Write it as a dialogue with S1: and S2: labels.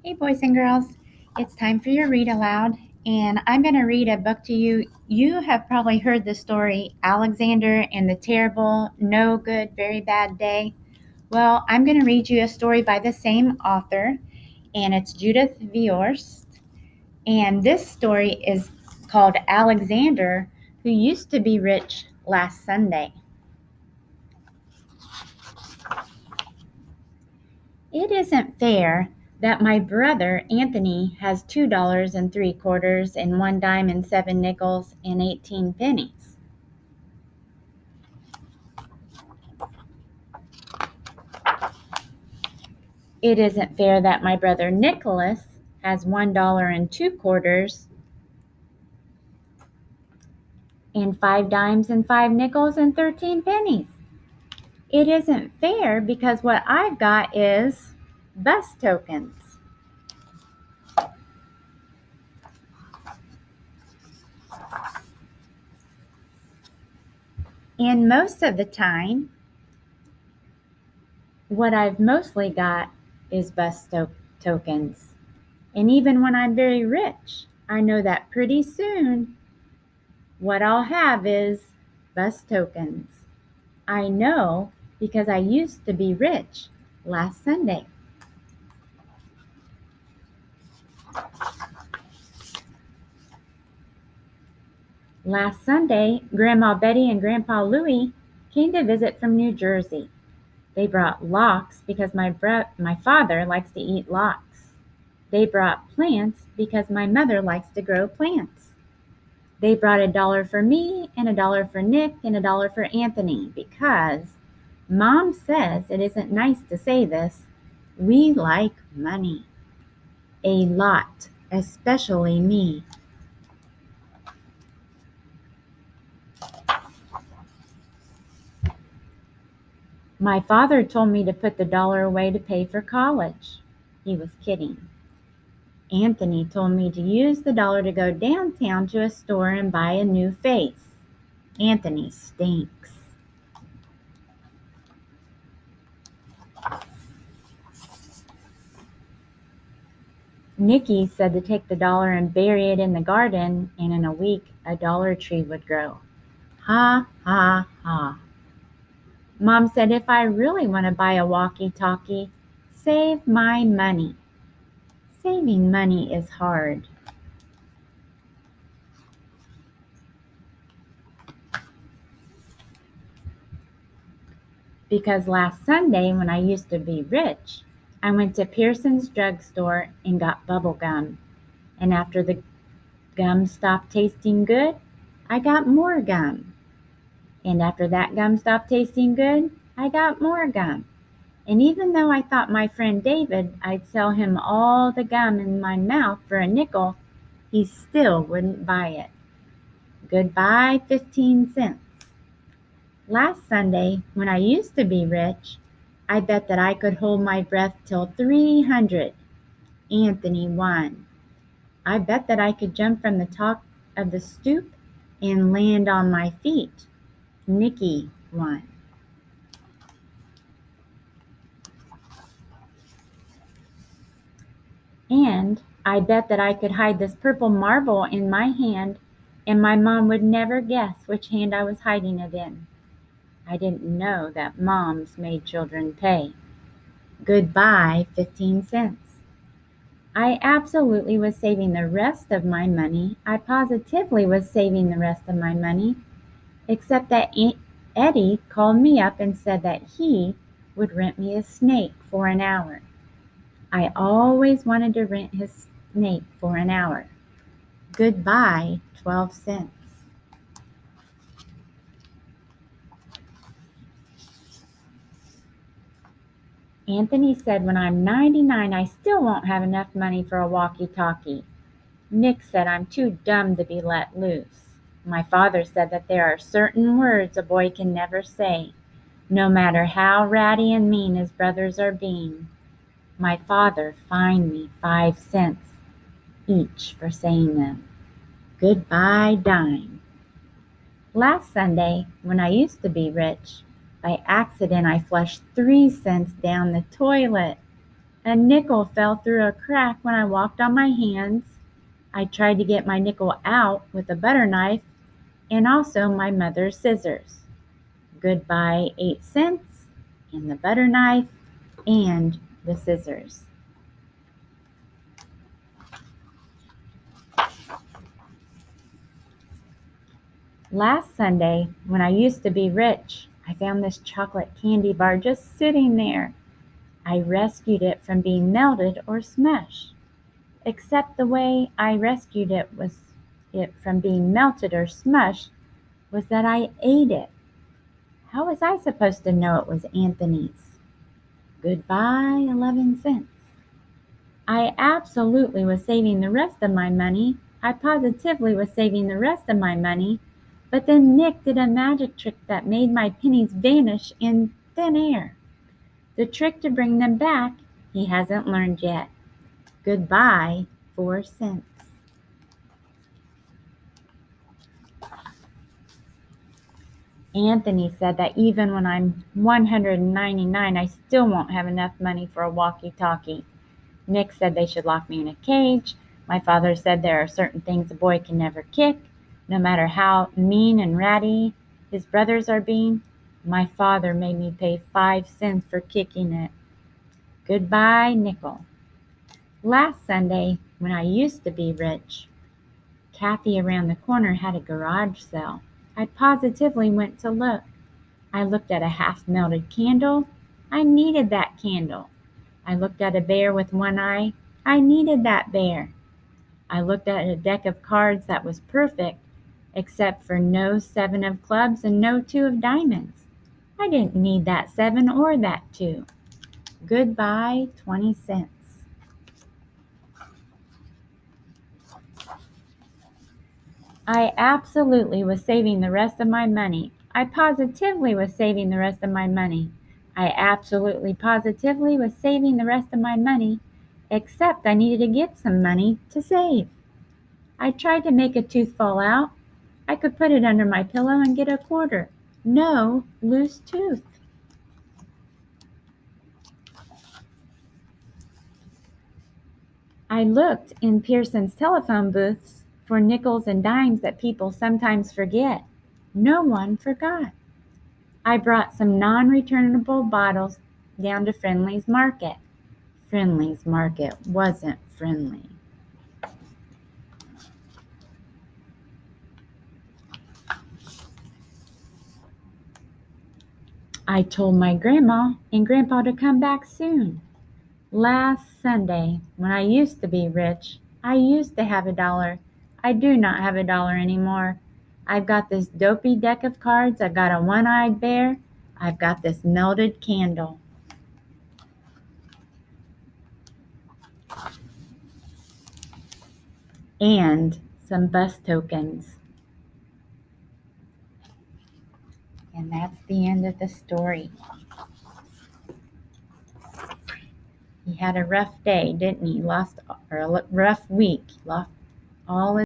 S1: Hey, boys and girls, it's time for your read aloud, and I'm going to read a book to you. You have probably heard the story, Alexander and the Terrible, No Good, Very Bad Day. Well, I'm going to read you a story by the same author, and it's Judith Viorst. And this story is called Alexander, Who Used to Be Rich Last Sunday. It isn't fair that my brother Anthony has $2.75 and 1 dime and 7 nickels and 18 pennies. It isn't fair that my brother Nicholas has $1.02 and 5 dimes and 5 nickels and 13 pennies. It isn't fair because what I've got is bus tokens. And most of the time, what I've mostly got is bus tokens. And even when I'm very rich, I know that pretty soon what I'll have is bus tokens. I know because I used to be rich last Sunday. Last Sunday, Grandma Betty and Grandpa Louie came to visit from New Jersey. They brought lox because my father likes to eat lox. They brought plants because my mother likes to grow plants. They brought $1 for me and $1 for Nick and $1 for Anthony because Mom says it isn't nice to say this. We like money. A lot, especially me. My father told me to put the $1 away to pay for college. He was kidding. Anthony told me to use the $1 to go downtown to a store and buy a new face. Anthony stinks. Nikki said to take the $1 and bury it in the garden, and in a week a dollar tree would grow. Ha, ha, ha. Mom said if I really want to buy a walkie-talkie, save my money. Saving money is hard. Because last Sunday, when I used to be rich, I went to Pearson's drugstore and got bubble gum. And after the gum stopped tasting good, I got more gum. And after that gum stopped tasting good, I got more gum. And even though I thought my friend David I'd sell him all the gum in my mouth for a nickel, he still wouldn't buy it. Goodbye, 15 cents. Last Sunday, when I used to be rich, I bet that I could hold my breath till 300. Anthony won. I bet that I could jump from the top of the stoop and land on my feet. Nikki won. And I bet that I could hide this purple marble in my hand and my mom would never guess which hand I was hiding it in. I didn't know that moms made children pay. Goodbye, 15 cents. I absolutely was saving the rest of my money. I positively was saving the rest of my money, except that Eddie called me up and said that he would rent me a snake for an hour. I always wanted to rent his snake for an hour. Goodbye, 12 cents. Anthony said when I'm 99, I still won't have enough money for a walkie-talkie. Nick said I'm too dumb to be let loose. My father said that there are certain words a boy can never say, no matter how ratty and mean his brothers are being. My father fined me 5 cents each for saying them. Goodbye, dime. Last Sunday, when I used to be rich, by accident I flushed 3 cents down the toilet. A nickel fell through a crack when I walked on my hands. I tried to get my nickel out with a butter knife and also my mother's scissors. Goodbye 8 cents and the butter knife and the scissors. Last Sunday, when I used to be rich, I found this chocolate candy bar just sitting there. I rescued it from being melted or smushed. Except the way I rescued it from being melted or smushed was that I ate it. How was I supposed to know it was Anthony's? Goodbye 11 cents. I absolutely was saving the rest of my money. I positively was saving the rest of my money. But then Nick did a magic trick that made my pennies vanish in thin air. The trick to bring them back he hasn't learned yet. Goodbye 4 cents. Anthony said that even when I'm 199, I still won't have enough money for a walkie-talkie. Nick said they should lock me in a cage. My father said there are certain things a boy can never kick, no matter how mean and ratty his brothers are being. My father made me pay 5 cents for kicking it. Goodbye, nickel. Last Sunday, when I used to be rich, Kathy around the corner had a garage sale. I positively went to look. I looked at a half-melted candle. I needed that candle. I looked at a bear with one eye. I needed that bear. I looked at a deck of cards that was perfect, except for no 7 of clubs and no 2 of diamonds. I didn't need that 7 or that 2. Goodbye 20 cents. I absolutely was saving the rest of my money. I positively was saving the rest of my money. I absolutely positively was saving the rest of my money, except I needed to get some money to save. I tried to make a tooth fall out. I could put it under my pillow and get a quarter. No loose tooth. I looked in Pearson's telephone booths for nickels and dimes that people sometimes forget. No one forgot. I brought some non-returnable bottles down to Friendly's Market. Friendly's Market wasn't friendly. I told my grandma and grandpa to come back soon. Last Sunday, when I used to be rich, I used to have $1. I do not have $1 anymore. I've got this dopey deck of cards. I've got a one-eyed bear. I've got this melted candle. And some bus tokens. And that's the end of the story. He had a rough day, didn't he? Or a rough week. Lost all his